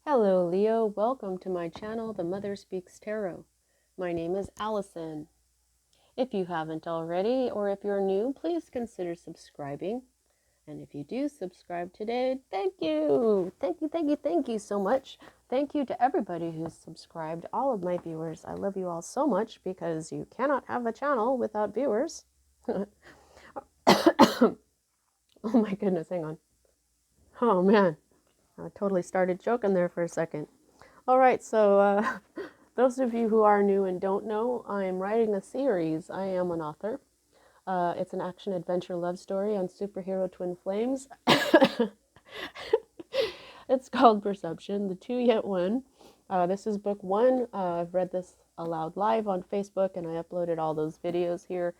Hello Leo, welcome to my channel, The Mother Speaks Tarot. My name is Allison. If you haven't already, or if you're new, please consider subscribing. And if you do subscribe today, thank you! Thank you so much. Thank you to everybody who's subscribed, all of my viewers. I love you all so much because you cannot have a channel without viewers. Oh my goodness, hang on. Oh man, I totally started joking there for a second. All right, so those of you who are new and don't know, I'm writing a series. I am an author. It's an action adventure love story on superhero twin flames. It's called Perception, the two yet one. This is book one. I've read this aloud live on Facebook, and I uploaded all those videos here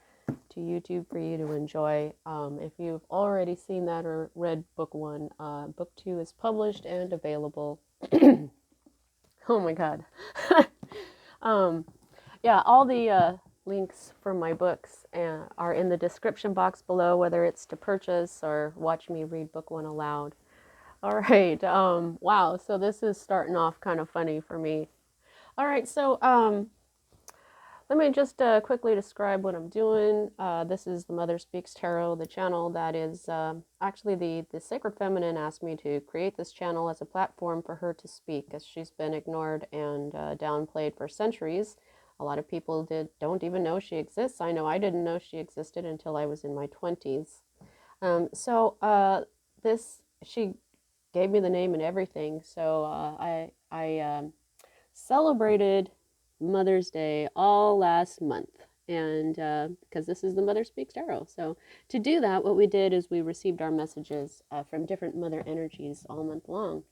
to YouTube for you to enjoy. If you've already seen that or read book one, book two is published and available. Oh my God. Yeah, all the links for my books are in the description box below, whether it's to purchase or watch me read book one aloud. All right. Wow. So this is starting off kind of funny for me. All right. So let me just quickly describe what I'm doing. This is the Mother Speaks Tarot, the channel that is actually the Sacred Feminine asked me to create this channel as a platform for her to speak, as she's been ignored and downplayed for centuries. A lot of people don't even know she exists. I know I didn't know she existed until I was in my 20s. She gave me the name and everything. So I celebrated Mother's Day all last month. And because this is the Mother Speaks Tarot. So to do that, what we did is we received our messages from different mother energies all month long.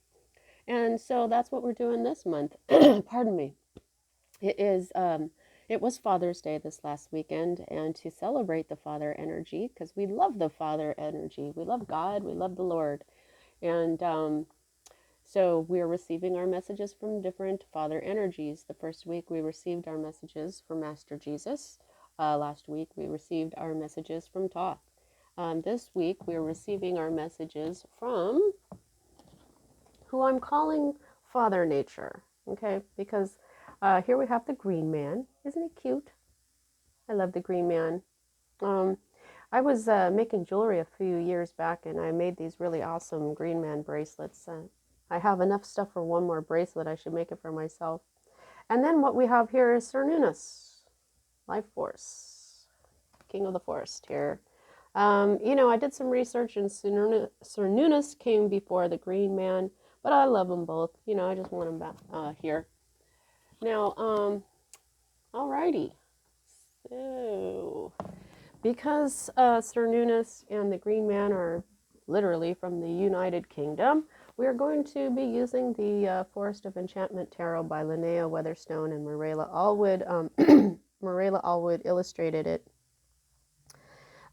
And so that's what we're doing this month. Pardon me. It was Father's Day this last weekend, and to celebrate the father energy, because we love the father energy. We love God, we love the Lord. And so we're receiving our messages from different father energies. The first week we received our messages from Master Jesus. Last week we received our messages from Thoth. This week we're receiving our messages from who I'm calling Father Nature. Okay, because here we have the green man. Isn't he cute? I love the green man. Um, I was making jewelry a few years back, and I made these really awesome green man bracelets. I have enough stuff for one more bracelet. I should make it for myself. And then what we have here is Cernunnos, life force, king of the forest here. I did some research, and Cernunnos came before the green man, but I love them both. I just want them back here. Now, alrighty. So, because Cernunnos and the Green Man are literally from the United Kingdom, we are going to be using the Forest of Enchantment Tarot by Linnea Weatherstone and Marilla Allwood. Marilla Allwood illustrated it.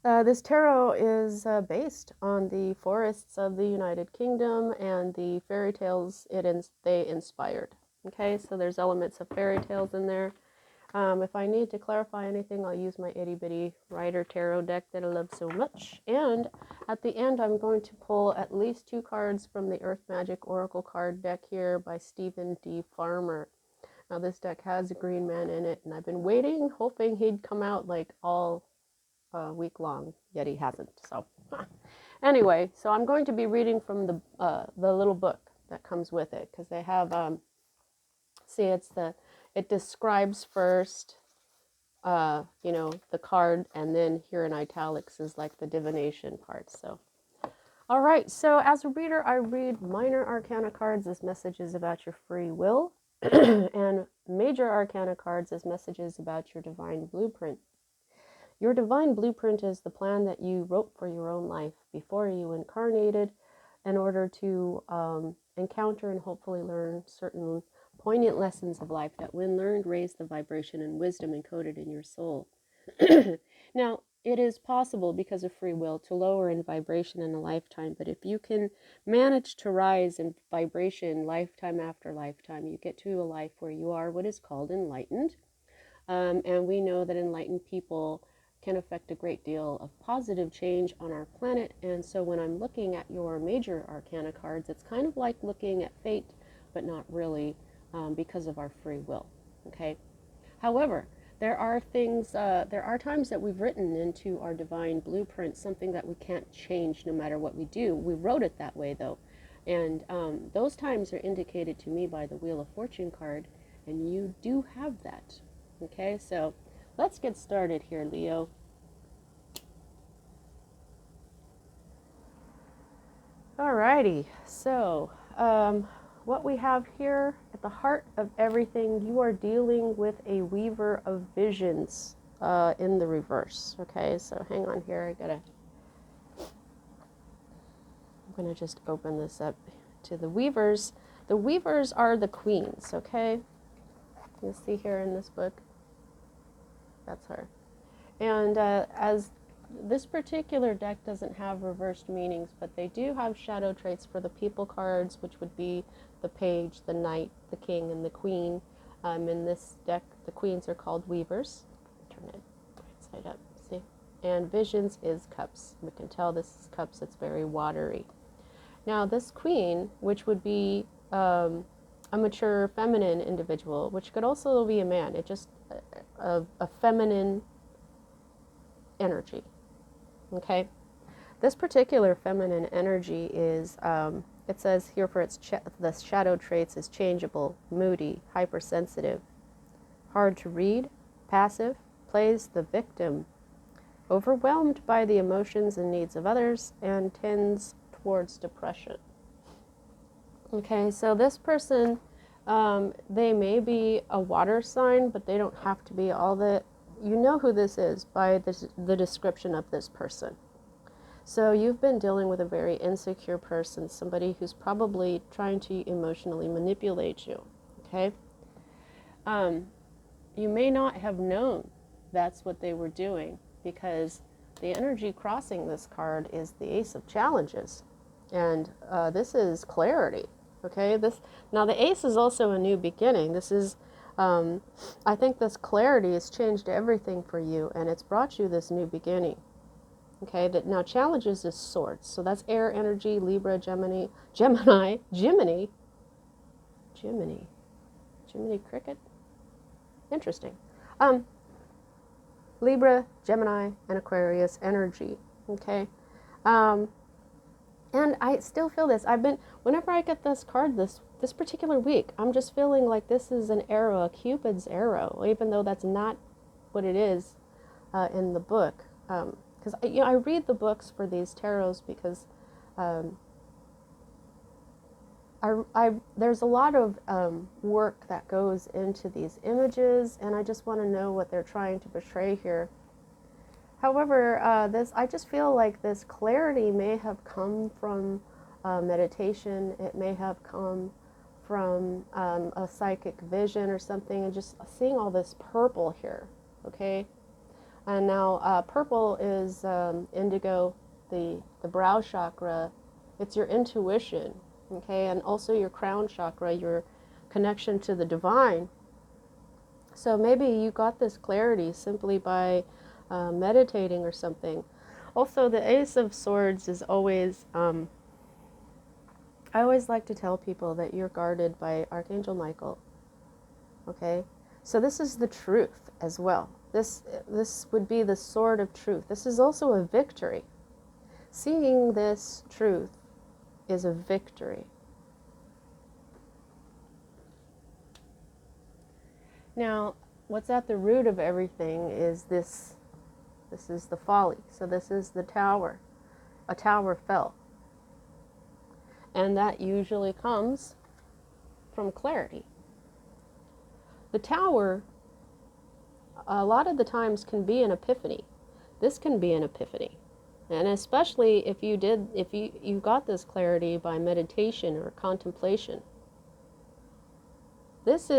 This tarot is based on the forests of the United Kingdom and the fairy tales they inspired. Okay, so there's elements of fairy tales in there. If I need to clarify anything, I'll use my itty bitty Rider Tarot deck that I love so much. And at the end, I'm going to pull at least 2 cards from the Earth Magic Oracle card deck here by Stephen D. Farmer. Now, this deck has a green man in it, and I've been waiting, hoping he'd come out like all week long, yet he hasn't. So, anyway, so I'm going to be reading from the little book that comes with it, because they have it describes first, the card, and then here in italics is like the divination part. So, all right. So as a reader, I read minor arcana cards as messages about your free will, and major arcana cards as messages about your divine blueprint. Your divine blueprint is the plan that you wrote for your own life before you incarnated in order to encounter and hopefully learn certain poignant lessons of life that, when learned, raise the vibration and wisdom encoded in your soul. Now, it is possible, because of free will, to lower in vibration in a lifetime, but if you can manage to rise in vibration lifetime after lifetime, you get to a life where you are what is called enlightened. And we know that enlightened people can affect a great deal of positive change on our planet. And so when I'm looking at your major arcana cards, it's kind of like looking at fate but not really because of our free will. Okay. However, there are things, there are times that we've written into our divine blueprint something that we can't change no matter what we do. We wrote it that way though. And those times are indicated to me by the Wheel of Fortune card, and you do have that. Okay, so let's get started here, Leo. Alrighty, so what we have here at the heart of everything, you are dealing with a weaver of visions in the reverse. Okay, so hang on here. I'm gonna just open this up to the weavers. The weavers are the queens. Okay, you see here in this book, that's her. And as this particular deck doesn't have reversed meanings, but they do have shadow traits for the people cards, which would be the page, the knight, the king, and the queen. In this deck, the queens are called weavers. Turn it right side up, see? And visions is cups. We can tell this is cups, it's very watery. Now this queen, which would be a mature feminine individual, which could also be a man, it just a feminine energy. Okay, this particular feminine energy is, it says here for its the shadow traits is changeable, moody, hypersensitive, hard to read, passive, plays the victim, overwhelmed by the emotions and needs of others, and tends towards depression. Okay, so this person, they may be a water sign, but they don't have to be. All that, you know who this is by the description of this person. So you've been dealing with a very insecure person, somebody who's probably trying to emotionally manipulate you. Okay, you may not have known that's what they were doing, because the energy crossing this card is the Ace of Challenges, and this is clarity. Okay, now the Ace is also a new beginning. This is I think this clarity has changed everything for you, and it's brought you this new beginning. Okay, that now challenges is swords. So that's air energy, Libra, Gemini cricket. Interesting. Libra, Gemini, and Aquarius energy. Okay. And I still feel this. Whenever I get this card this particular week, I'm just feeling like this is an arrow, a Cupid's arrow, even though that's not what it is in the book. Because I read the books for these tarots because there's a lot of work that goes into these images, and I just want to know what they're trying to portray here. However, I just feel like this clarity may have come from meditation. It may have come from a psychic vision or something, and just seeing all this purple here, okay? And now purple is indigo, the brow chakra. It's your intuition, okay? And also your crown chakra, your connection to the divine. So maybe you got this clarity simply by meditating or something. Also, the Ace of Swords is always, I always like to tell people that you're guarded by Archangel Michael. Okay, so this is the truth as well. This would be the sword of truth. This is also a victory. Seeing this truth is a victory. Now, what's at the root of everything is this. This is the folly. So this is the tower. A tower fell. And that usually comes from clarity. The tower, a lot of the times, can be an epiphany. This can be an epiphany. And especially if you got this clarity by meditation or contemplation. This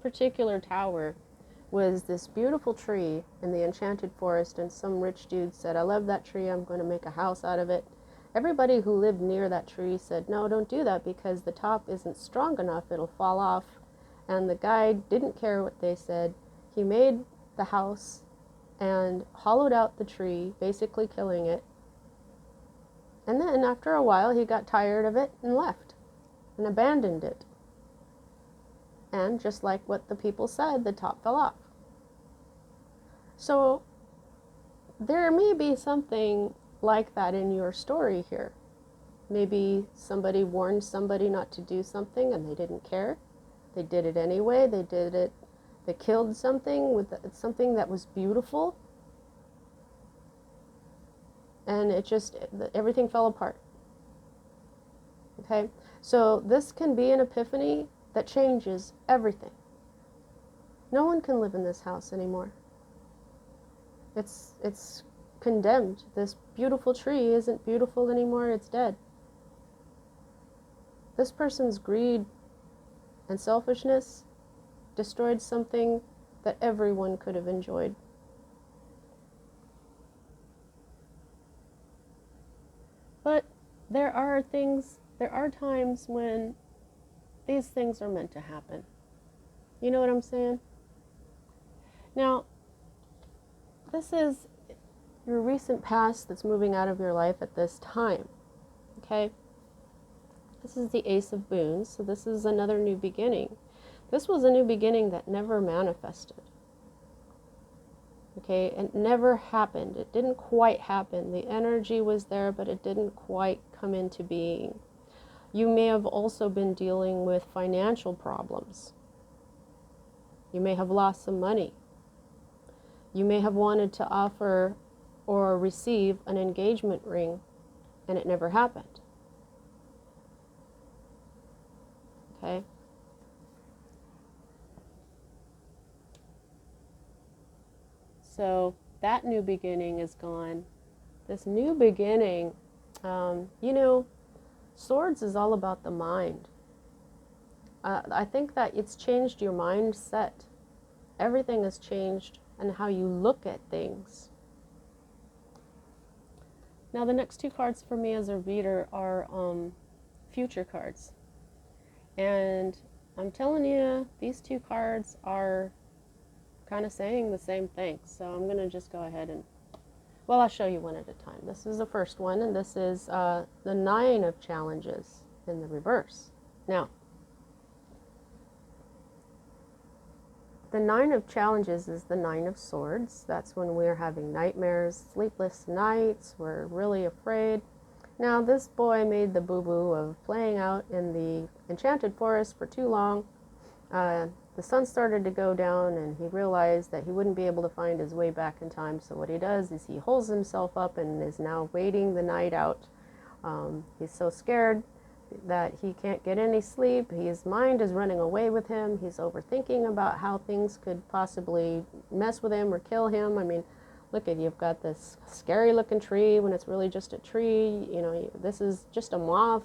particular tower was this beautiful tree in the enchanted forest, and some rich dude said, I love that tree, I'm going to make a house out of it. Everybody who lived near that tree said, no, don't do that because the top isn't strong enough, it'll fall off. And the guy didn't care what they said. He made the house and hollowed out the tree, basically killing it. And then after a while he got tired of it and left and abandoned it. And just like what the people said, the top fell off. So there may be something like that in your story here. Maybe somebody warned somebody not to do something and they didn't care. They did it anyway. They did it. They killed something with something that was beautiful. And it just, everything fell apart. Okay? So this can be an epiphany that changes everything. No one can live in this house anymore. It's condemned. This beautiful tree isn't beautiful anymore. It's dead. This person's greed and selfishness destroyed something that everyone could have enjoyed. But there are times when these things are meant to happen. You know what I'm saying? Now, this is your recent past that's moving out of your life at this time. Okay? This is the Ace of Boons, so this is another new beginning. This was a new beginning that never manifested. Okay? It never happened. It didn't quite happen. The energy was there, but it didn't quite come into being. You may have also been dealing with financial problems. You may have lost some money. You may have wanted to offer or receive an engagement ring, and it never happened. Okay? So that new beginning is gone. This new beginning, swords is all about the mind. I think that it's changed your mindset. Everything has changed and how you look at things. Now the next two cards for me as a reader are future cards. And I'm telling you, these two cards are kind of saying the same thing. So I'm going to just go ahead and, well, I'll show you one at a time. This is the first one, and this is the Nine of Challenges in the reverse. Now, the Nine of Challenges is the Nine of Swords. That's when we're having nightmares, sleepless nights, we're really afraid. Now, this boy made the boo-boo of playing out in the enchanted forest for too long. The sun started to go down, and he realized that he wouldn't be able to find his way back in time. So what he does is he holds himself up and is now waiting the night out. He's so scared that he can't get any sleep. His mind is running away with him. He's overthinking about how things could possibly mess with him or kill him. I mean, look at, you've got this scary looking tree when it's really just a tree. You know, this is just a moth.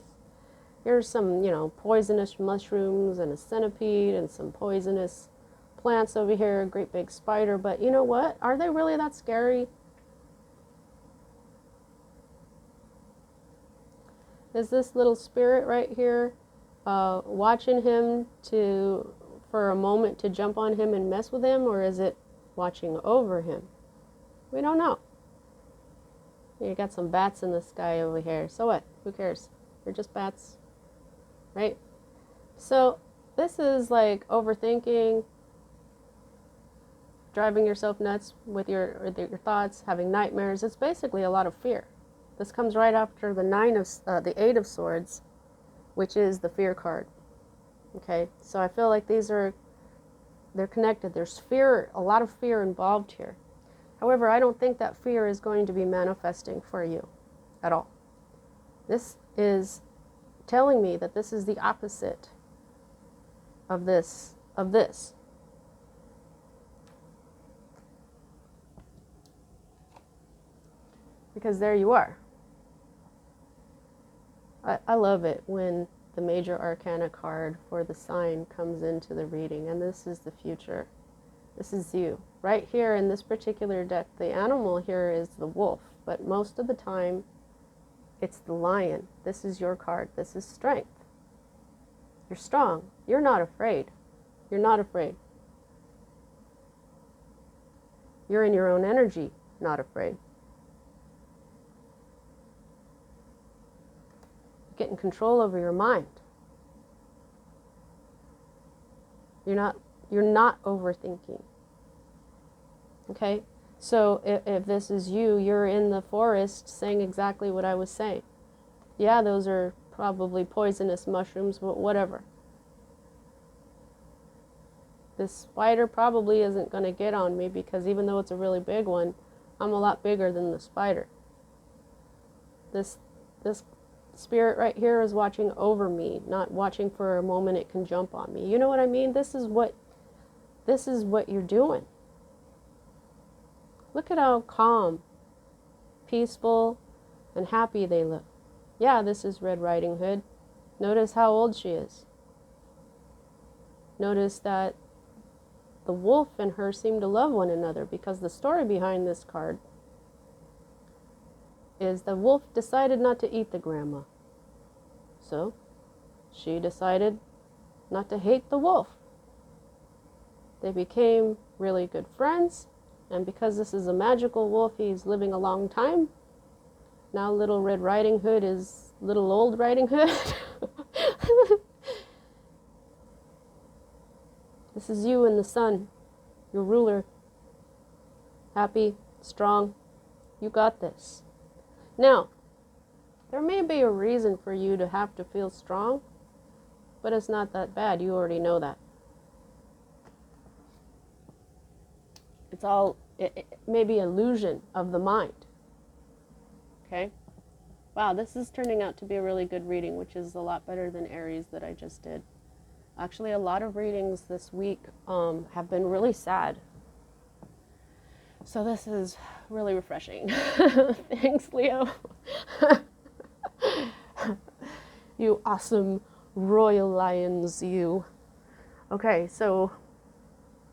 Here's some, poisonous mushrooms and a centipede and some poisonous plants over here, a great big spider. But you know what? Are they really that scary? Is this little spirit right here watching him for a moment to jump on him and mess with him, or is it watching over him? We don't know. You got some bats in the sky over here. So what? Who cares? They're just bats, right? So this is like overthinking, driving yourself nuts with your thoughts, having nightmares. It's basically a lot of fear. This comes right after the Eight of Swords, which is the fear card. Okay, so I feel like they're connected. There's fear, a lot of fear involved here. However, I don't think that fear is going to be manifesting for you at all. This is telling me that this is the opposite of this. Because there you are. I love it when the major arcana card for the sign comes into the reading, and this is the future. This is you. Right here in this particular deck, the animal here is the wolf, but most of the time it's the lion. This is your card. This is strength. You're strong. You're not afraid. You're not afraid. You're in your own energy, not afraid. Getting control over your mind. You're not overthinking. Okay? So if this is you, you're in the forest saying exactly what I was saying. Yeah, those are probably poisonous mushrooms, but whatever. This spider probably isn't going to get on me because even though it's a really big one, I'm a lot bigger than the spider. This spirit right here is watching over me, not watching for a moment it can jump on me. You know what I mean? This is what you're doing. Look at how calm, peaceful, and happy they look. Yeah, this is Red Riding Hood. Notice how old she is. Notice that the wolf and her seem to love one another, because the story behind this card is the wolf decided not to eat the grandma. So she decided not to hate the wolf. They became really good friends, and because this is a magical wolf, he's living a long time. Now little Red Riding Hood is little old Riding Hood. This is you in the sun, your ruler. Happy, strong, you got this. Now, there may be a reason for you to have to feel strong, but it's not that bad. You already know that. It's all maybe illusion of the mind. Okay? Wow, this is turning out to be a really good reading, which is a lot better than Aries that I just did. Actually, a lot of readings this week have been really sad. So this is really refreshing. Thanks, Leo. You awesome royal lions, you. Okay, so,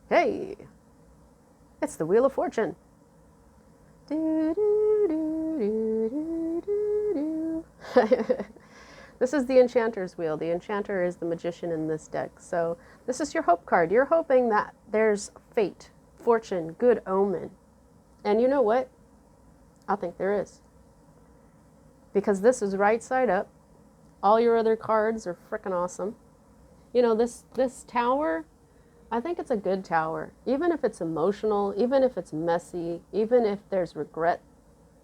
hey, it's the Wheel of Fortune. This is the Enchanter's Wheel. The Enchanter is the magician in this deck. So this is your hope card. You're hoping that there's fate, fortune, good omen. And you know what? I think there is. Because this is right side up. All your other cards are freaking awesome. You know, this tower, I think it's a good tower. Even if it's emotional, even if it's messy, even if there's regret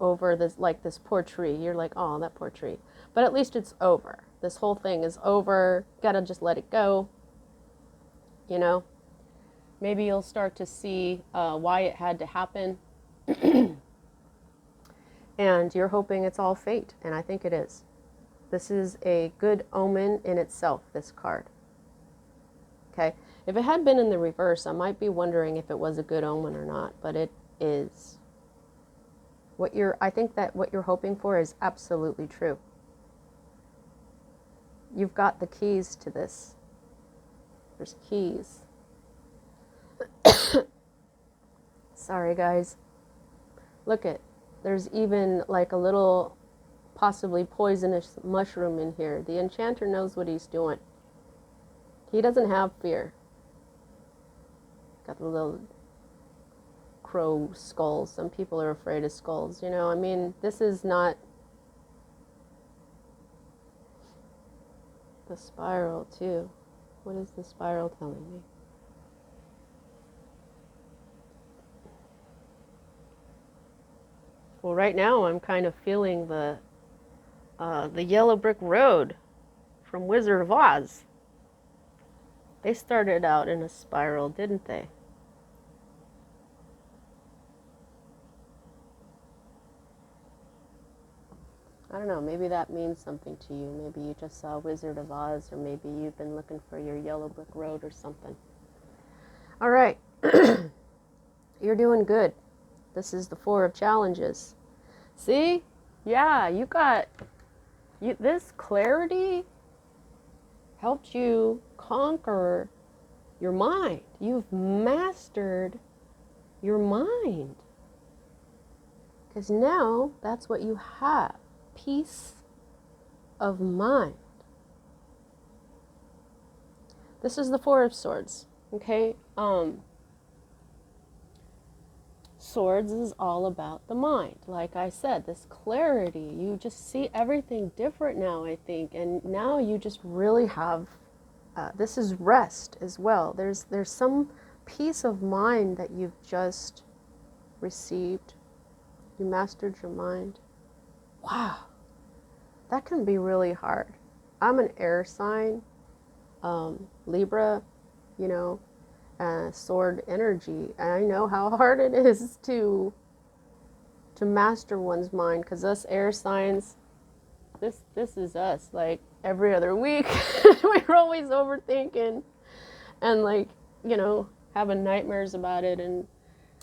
over this, like this poor tree. You're like, oh, that poor tree. But at least it's over. This whole thing is over. Gotta just let it go. You know? Maybe you'll start to see why it had to happen. And you're hoping it's all fate. And I think it is. This is a good omen in itself, this card. Okay? If it had been in the reverse, I might be wondering if it was a good omen or not. But it is. I think that what you're hoping for is absolutely true. You've got the keys to this. There's keys. Sorry, guys. Look it. There's even like a little possibly poisonous mushroom in here. The Enchanter knows what he's doing. He doesn't have fear. Got the little crow skulls. Some people are afraid of skulls, you know. I mean, this is not the spiral too. What is the spiral telling me? Well, right now I'm kind of feeling the yellow brick road from Wizard of Oz. They started out in a spiral, didn't they? I don't know, maybe that means something to you. Maybe you just saw Wizard of Oz, or maybe you've been looking for your yellow brick road or something. All right. You're doing good. This is the 4 of challenges. See? Yeah, you got... this clarity helped you conquer your mind. You've mastered your mind. Because now, that's what you have. Peace of mind. This is the 4 of Swords, okay? Swords is all about the mind. Like I said, this clarity, you just see everything different now, I think. And now you just really have This is rest as well. There's some peace of mind that you've just received. You mastered your mind. Wow, that can be really hard. I'm an air sign, Libra, you know, sword energy, and I know how hard it is to master one's mind, because us air signs, this is us. Like every other week, we're always overthinking and like, you know, having nightmares about it. And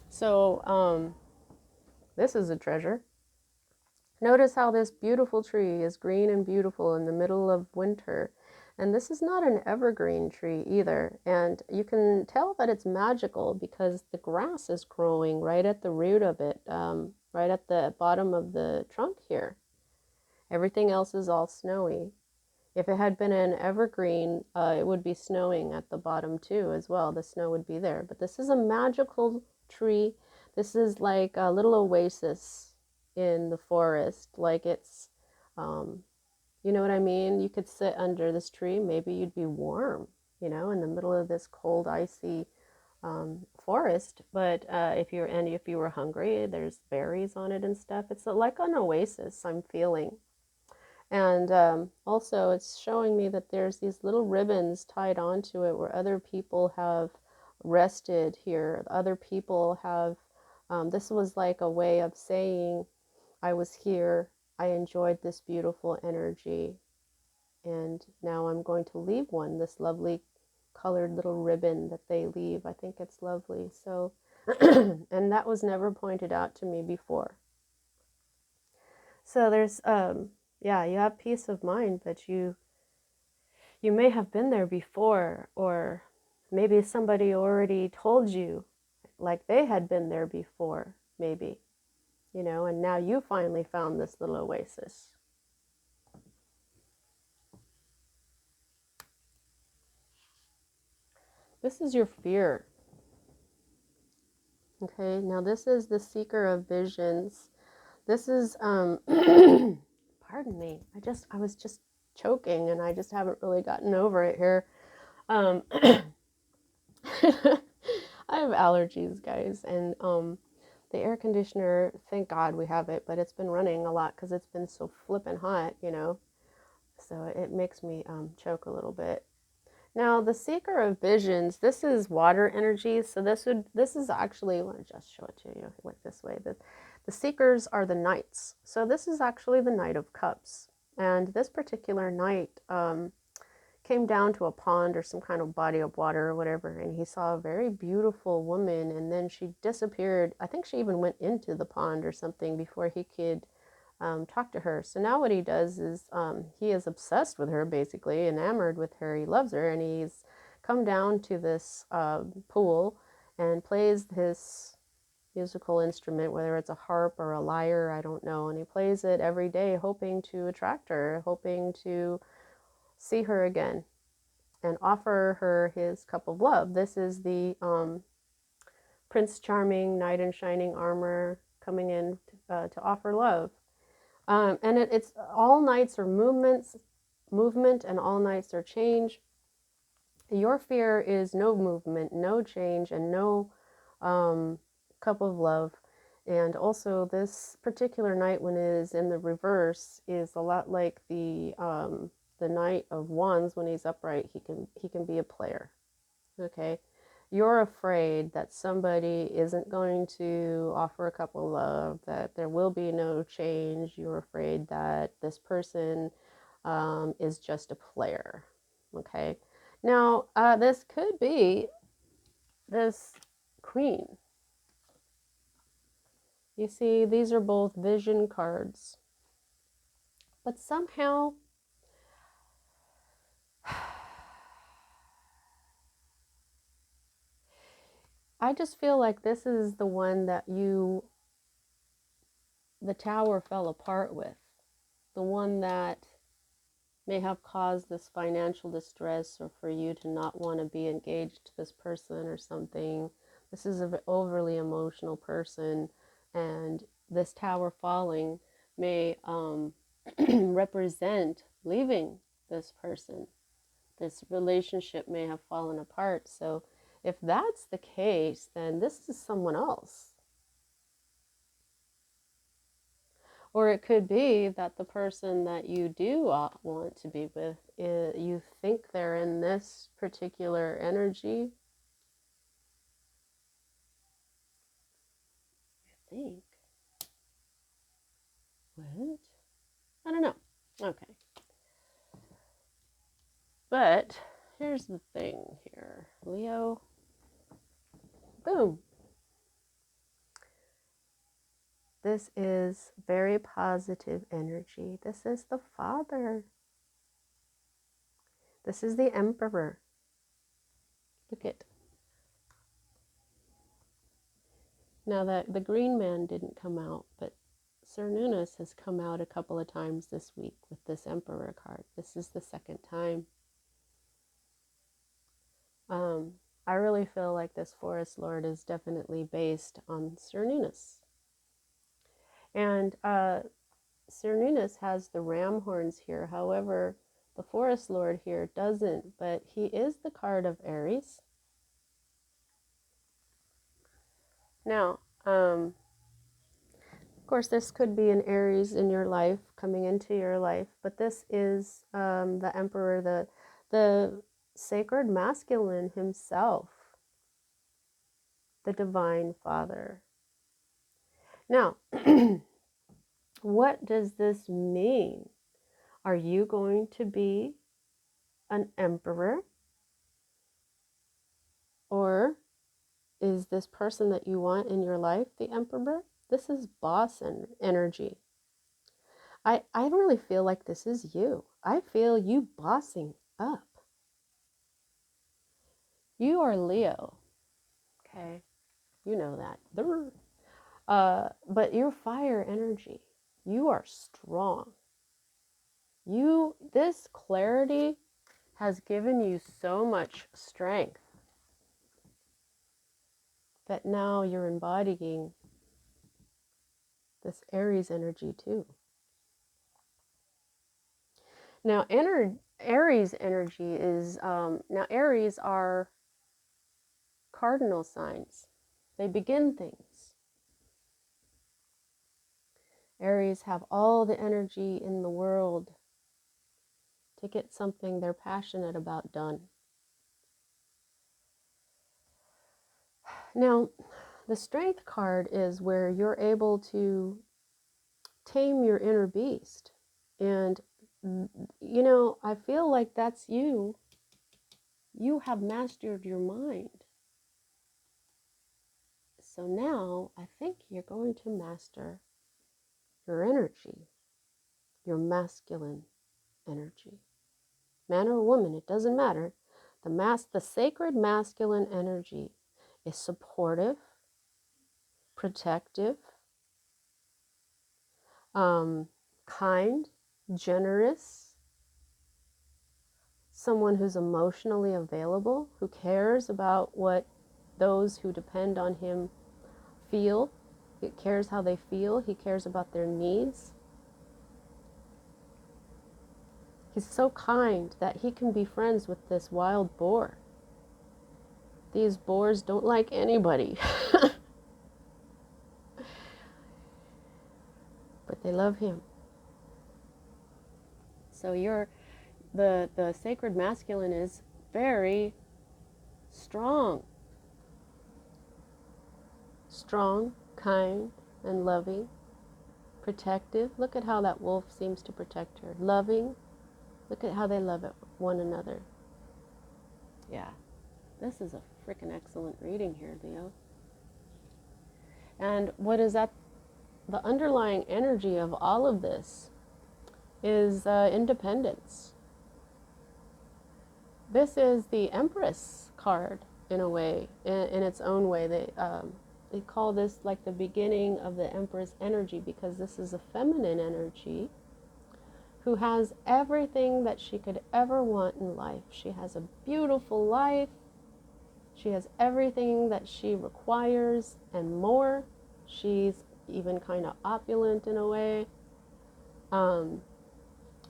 so this is a treasure. Notice how this beautiful tree is green and beautiful in the middle of winter. And this is not an evergreen tree either. And you can tell that it's magical because the grass is growing right at the root of it, right at the bottom of the trunk here. Everything else is all snowy. If it had been an evergreen, it would be snowing at the bottom too as well. The snow would be there. But this is a magical tree. This is like a little oasis in the forest. Like it's, you know what I mean? You could sit under this tree. Maybe you'd be warm, you know, in the middle of this cold, icy forest. But if you were hungry, there's berries on it and stuff. It's like an oasis, I'm feeling. And also, it's showing me that there's these little ribbons tied onto it where other people have rested here. Other people have, this was like a way of saying, I was here, I enjoyed this beautiful energy, and now I'm going to leave one, this lovely colored little ribbon that they leave. I think it's lovely. So, and that was never pointed out to me before. So there's, yeah, you have peace of mind that you may have been there before, or maybe somebody already told you like they had been there before, maybe, you know, and now you finally found this little oasis. This is your fear. Okay, now this is the seeker of visions. This is, pardon me, I was just choking and I just haven't really gotten over it here. I have allergies, guys, and the air conditioner, thank God we have it, but it's been running a lot because it's been so flippin' hot, you know, so it makes me choke a little bit. Now, the seeker of visions, this is water energy, so this is actually, let me just show it to you like this way. The seekers are the knights, so this is actually the Knight of Cups, and this particular knight came down to a pond or some kind of body of water or whatever, and he saw a very beautiful woman, and then she disappeared. I think she even went into the pond or something before he could talk to her. So now what he does is he is obsessed with her, basically, enamored with her. He loves her, and he's come down to this pool and plays his musical instrument, whether it's a harp or a lyre, I don't know, and he plays it every day, hoping to attract her, hoping to see her again and offer her his cup of love. This is the Prince Charming, knight in shining armor, coming in to offer love. And it's all knights are movement, and all knights are change. Your fear is no movement, no change, and no cup of love. And also, this particular knight, when it is in the reverse, is a lot like the Knight of Wands. When he's upright, he can be a player. Okay, you're afraid that somebody isn't going to offer a cup of love, that there will be no change. You're afraid that this person is just a player. Okay, now this could be this queen. You see, these are both vision cards. But somehow, I just feel like this is the one that the tower fell apart with. The one that may have caused this financial distress, or for you to not want to be engaged to this person or something. This is an overly emotional person, and this tower falling may represent leaving this person. This relationship may have fallen apart. So if that's the case, then this is someone else. Or it could be that the person that you do want to be with, you think they're in this particular energy. I think. What? I don't know. Okay. But here's the thing here. Leo. Boom. This is very positive energy. This is the Father. This is the Emperor. Look at. Now that the Green Man didn't come out, but Cernunnos has come out a couple of times this week with this Emperor card. This is the second time. I really feel like this Forest Lord is definitely based on Cernunnos. And Cernunnos has the ram horns here. However, the Forest Lord here doesn't, but he is the card of Aries. Now, of course, this could be an Aries in your life, coming into your life, but this is the Emperor, the sacred masculine himself, the Divine Father. Now, what does this mean? Are you going to be an emperor? Or is this person that you want in your life the emperor? This is boss energy. I really feel like this is you. I feel you bossing up. You are Leo. Okay. You know that. But you're fire energy. You are strong. This clarity has given you so much strength that now you're embodying this Aries energy too. Now, Aries energy is, now Aries are cardinal signs. They begin things. Aries have all the energy in the world to get something they're passionate about done. Now, the Strength card is where you're able to tame your inner beast. And, you know, I feel like that's you. You have mastered your mind. So now I think you're going to master your energy, your masculine energy. Man or woman, it doesn't matter. The sacred masculine energy is supportive, protective, kind, generous, someone who's emotionally available, who cares about what those who depend on him feel. He cares how they feel. He cares about their needs. He's so kind that he can be friends with this wild boar. These boars don't like anybody. But they love him. So the sacred masculine is very strong. Strong, kind, and loving. Protective. Look at how that wolf seems to protect her. Loving. Look at how they love one another. Yeah. This is a freaking excellent reading here, Leo. And what is at the underlying energy of all of this is independence. This is the Empress card in a way, in its own way. They call this like the beginning of the Empress energy because this is a feminine energy who has everything that she could ever want in life. She has a beautiful life. She has everything that she requires and more. She's even kind of opulent in a way.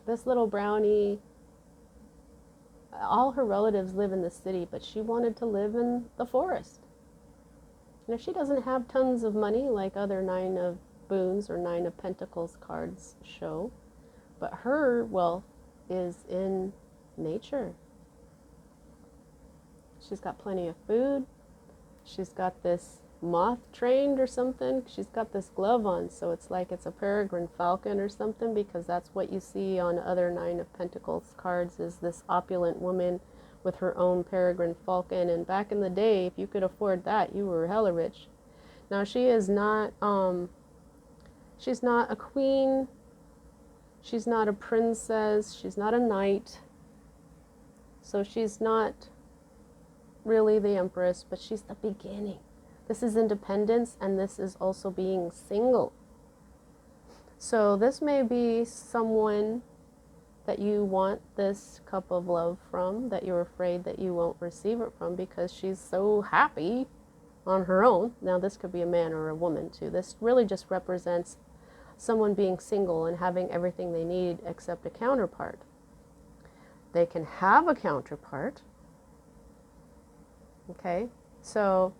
This little brownie All her relatives live in the city, but she wanted to live in the forest. And if she doesn't have tons of money like other Nine of Boons or Nine of Pentacles cards show, but her wealth is in nature. She's got plenty of food. She's got this moth trained or something. She's got this glove on, so it's like it's a peregrine falcon or something, because that's what you see on other Nine of Pentacles cards, is this opulent woman with her own peregrine falcon. And back in the day, if you could afford that, you were hella rich. Now she is not she's not a queen, she's not a princess, she's not a knight, so she's not really the empress, but she's the beginning. This is independence, and this is also being single. So this may be someone that you want this cup of love from, that you're afraid that you won't receive it from because she's so happy on her own. Now this could be a man or a woman too. This really just represents someone being single and having everything they need except a counterpart. They can have a counterpart. Okay, so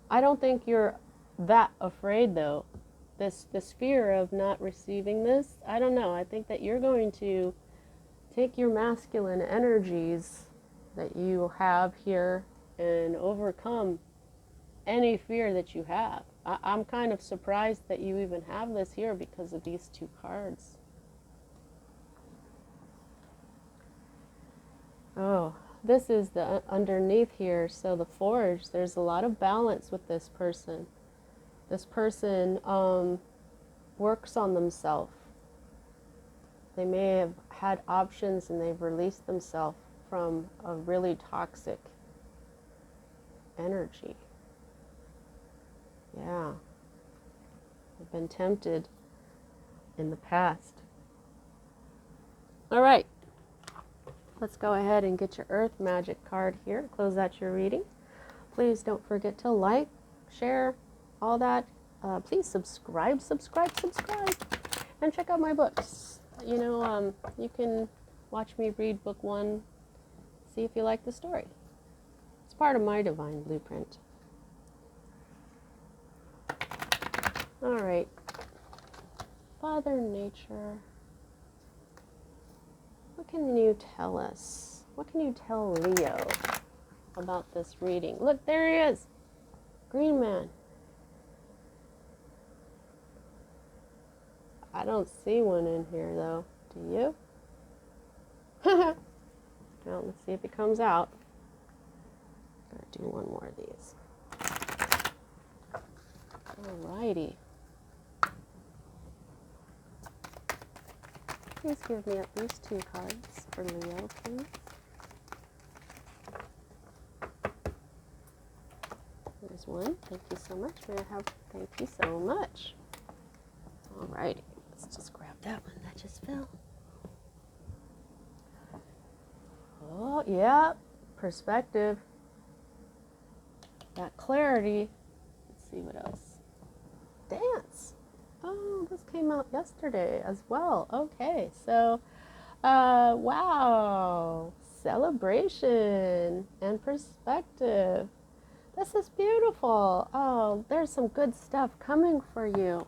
I don't think you're that afraid though. This fear of not receiving this, I don't know. I think that you're going to take your masculine energies that you have here and overcome any fear that you have. I'm kind of surprised that you even have this here because of these two cards. Oh, this is the underneath here. So the Forge, there's a lot of balance with this person. This person works on themselves. They may have had options and they've released themselves from a really toxic energy. Yeah. They've been tempted in the past. All right. Let's go ahead and get your Earth Magic card here. Close out your reading. Please don't forget to like, share, all that. Please subscribe, and check out my books. You know, you can watch me read book 1, see if you like the story. It's part of my divine blueprint. All right. Father Nature, what can you tell us? What can you tell Leo about this reading? Look, there he is. Green Man. I don't see one in here, though. Do you? Well, let's see if it comes out. Gotta do one more of these. Alrighty. Please give me at least 2 cards for Leo, please. There's one. Thank you so much. May I have? Thank you so much. Alrighty. Let's just grab that one that just fell. Oh, yeah. Perspective. That clarity. Let's see what else. Dance. Oh, this came out yesterday as well. Okay, so, wow. Celebration and perspective. This is beautiful. Oh, there's some good stuff coming for you.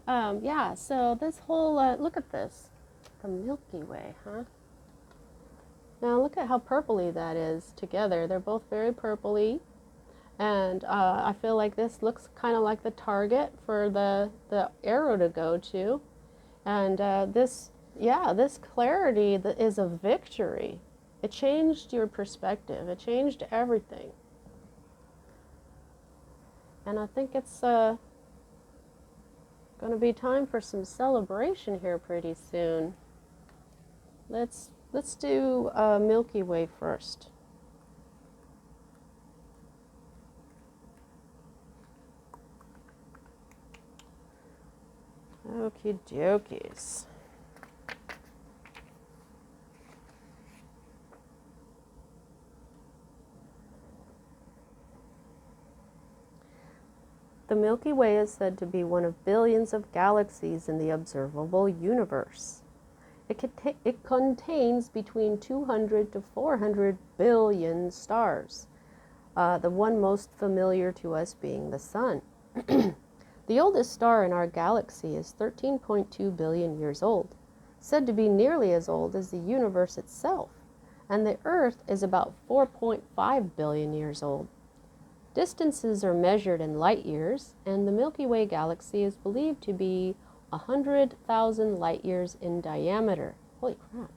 Yeah, so this whole, look at this. The Milky Way, huh? Now look at how purpley that is together. They're both very purpley. And I feel like this looks kind of like the target for the arrow to go to. And this clarity is a victory. It changed your perspective. It changed everything. And I think it's going to be time for some celebration here pretty soon. Let's do Milky Way first. Okie dokies. The Milky Way is said to be one of billions of galaxies in the observable universe. It contains between 200 to 400 billion stars, the one most familiar to us being the Sun. The oldest star in our galaxy is 13.2 billion years old, said to be nearly as old as the universe itself, and the Earth is about 4.5 billion years old. Distances are measured in light years, and the Milky Way galaxy is believed to be 100,000 light years in diameter. Holy crap.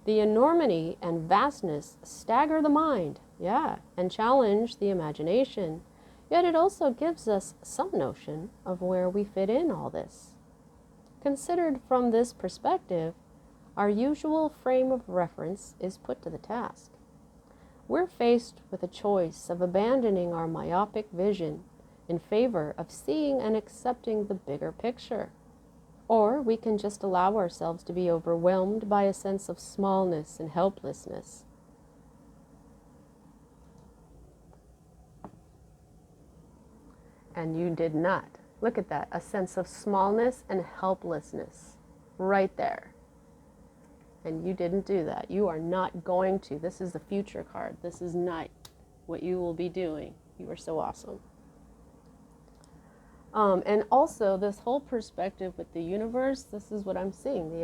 The enormity and vastness stagger the mind, and challenge the imagination. Yet it also gives us some notion of where we fit in all this. Considered from this perspective, our usual frame of reference is put to the task. We're faced with a choice of abandoning our myopic vision in favor of seeing and accepting the bigger picture. Or we can just allow ourselves to be overwhelmed by a sense of smallness and helplessness. And you did not. Look at that, a sense of smallness and helplessness right there. And you didn't do that. You are not going to. This is the future card. This is not what you will be doing. You are so awesome. And also this whole perspective with the universe, this is what I'm seeing, the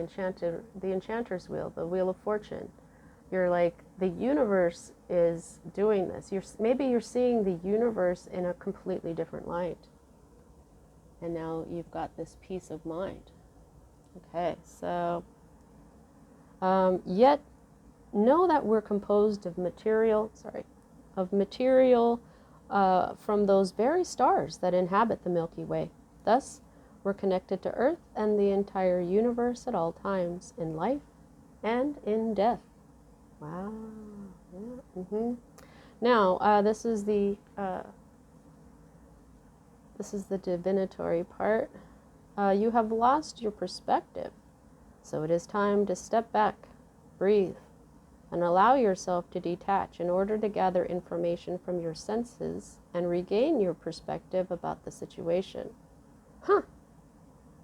enchanter's wheel, the wheel of fortune. You're like, the universe is doing this. Maybe you're seeing the universe in a completely different light. And now you've got this peace of mind. Okay, so yet know that we're composed of material from those very stars that inhabit the Milky Way. Thus, we're connected to Earth and the entire universe at all times, in life and in death. Wow. Yeah. Now, this is the divinatory part. You have lost your perspective, so it is time to step back, breathe, and allow yourself to detach in order to gather information from your senses and regain your perspective about the situation.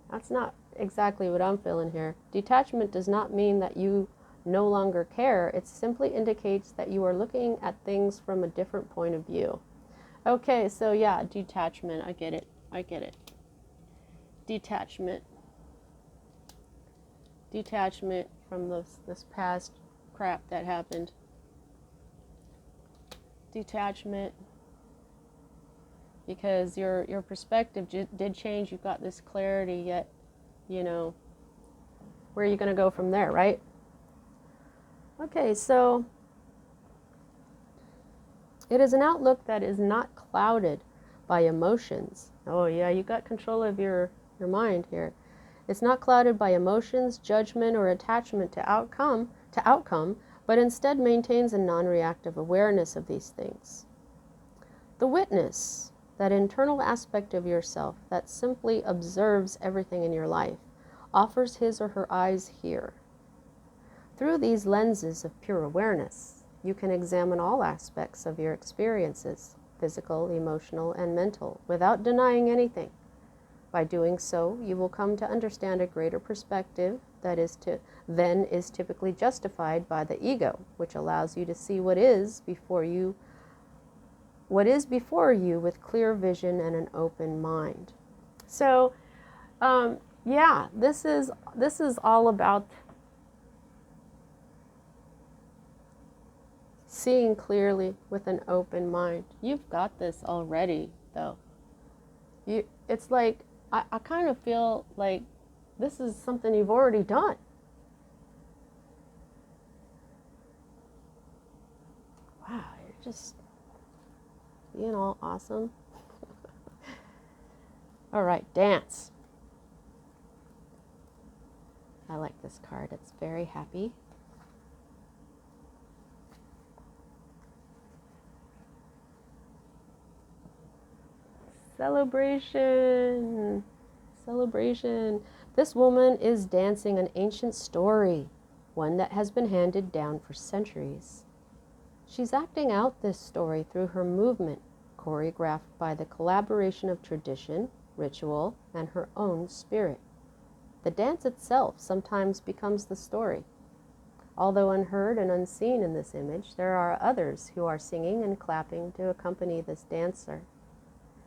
That's not exactly what I'm feeling here. Detachment does not mean that you no longer care. It simply indicates that you are looking at things from a different point of view. Okay, so yeah, detachment. I get it. Detachment from this past crap that happened. Detachment, because your perspective did change. You've got this clarity, yet, where are you going to go from there, right? Okay, so it is an outlook that is not clouded by emotions. Oh yeah, you got control of your mind here. It's not clouded by emotions, judgment, or attachment to outcome, but instead maintains a non-reactive awareness of these things. The witness, that internal aspect of yourself that simply observes everything in your life, offers his or her eyes here. Through these lenses of pure awareness, you can examine all aspects of your experiences, physical, emotional, and mental, without denying anything. By doing so, you will come to understand a greater perspective that is typically justified by the ego, which allows you to see what is before you with clear vision and an open mind. So, this is all about seeing clearly with an open mind. You've got this already, though. It's like, I kind of feel like this is something you've already done. Wow, you're just being all awesome. All right, dance. I like this card. It's very happy. Celebration. This woman is dancing an ancient story, one that has been handed down for centuries. She's acting out this story through her movement, choreographed by the collaboration of tradition, ritual, and her own spirit. The dance itself sometimes becomes the story. Although unheard and unseen in this image, there are others who are singing and clapping to accompany this dancer.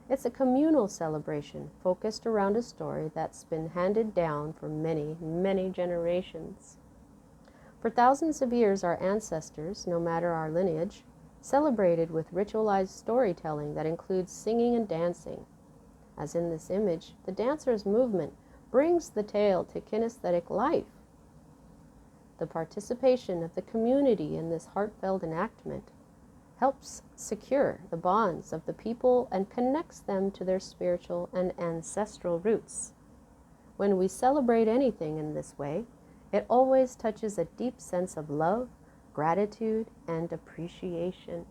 It's a communal celebration focused around a story that's been handed down for many, many generations. For thousands of years, our ancestors, no matter our lineage, celebrated with ritualized storytelling that includes singing and dancing. As in this image, the dancer's movement brings the tale to kinesthetic life. The participation of the community in this heartfelt enactment helps secure the bonds of the people and connects them to their spiritual and ancestral roots. When we celebrate anything in this way, it always touches a deep sense of love, gratitude, and appreciation.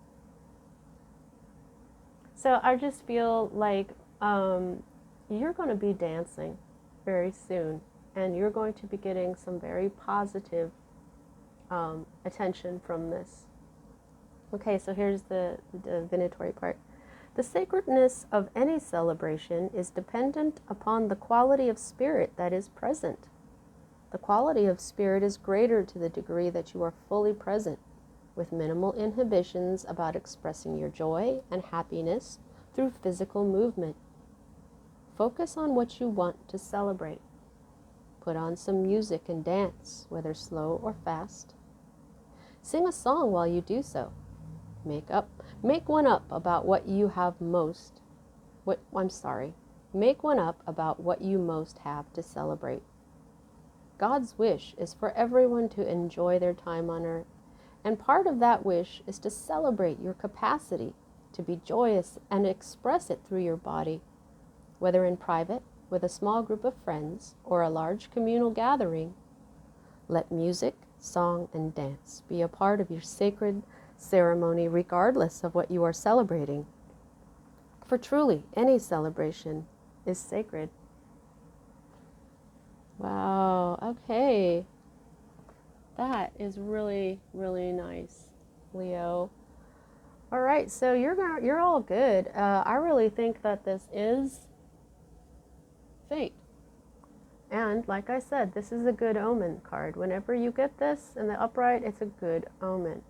So I just feel like you're going to be dancing very soon, and you're going to be getting some very positive attention from this. Okay, so here's the divinatory part. The sacredness of any celebration is dependent upon the quality of spirit that is present. The quality of spirit is greater to the degree that you are fully present, with minimal inhibitions about expressing your joy and happiness through physical movement. Focus on what you want to celebrate. Put on some music and dance, whether slow or fast. Sing a song while you do so. Make one up about what you have most. Make one up about what you most have to celebrate. God's wish is for everyone to enjoy their time on earth, and part of that wish is to celebrate your capacity to be joyous and express it through your body, whether in private, with a small group of friends, or a large communal gathering. Let music, song, and dance be a part of your sacred ceremony regardless of what you are celebrating. For truly, any celebration is sacred. Wow, okay. That is really, really nice, Leo. All right, so you're all good. I really think that this is fate. And like I said, this is a good omen card. Whenever you get this in the upright, it's a good omen.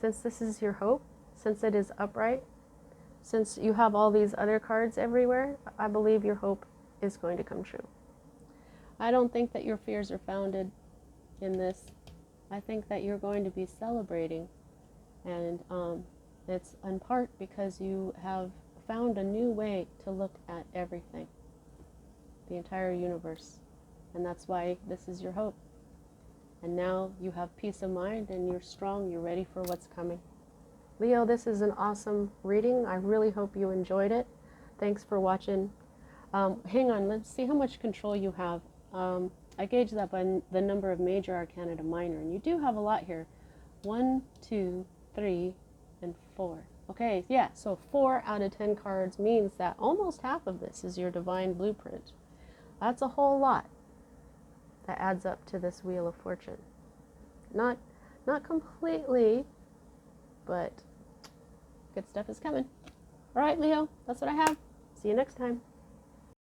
Since this is your hope, since it is upright, since you have all these other cards everywhere, I believe your hope is going to come true. I don't think that your fears are founded in this. I think that you're going to be celebrating, and it's in part because you have found a new way to look at everything, the entire universe, and that's why this is your hope. And now you have peace of mind and you're strong, you're ready for what's coming. Leo, this is an awesome reading. I really hope you enjoyed it. Thanks for watching. Hang on, let's see how much control you have. I gauge that by the number of major arcana to minor, and you do have a lot here. 1, 2, 3, and 4. Okay, yeah, so 4 out of 10 cards means that almost half of this is your divine blueprint. That's a whole lot. That adds up to this Wheel of Fortune. Not completely, but good stuff is coming. All right, Leo, that's what I have. See you next time.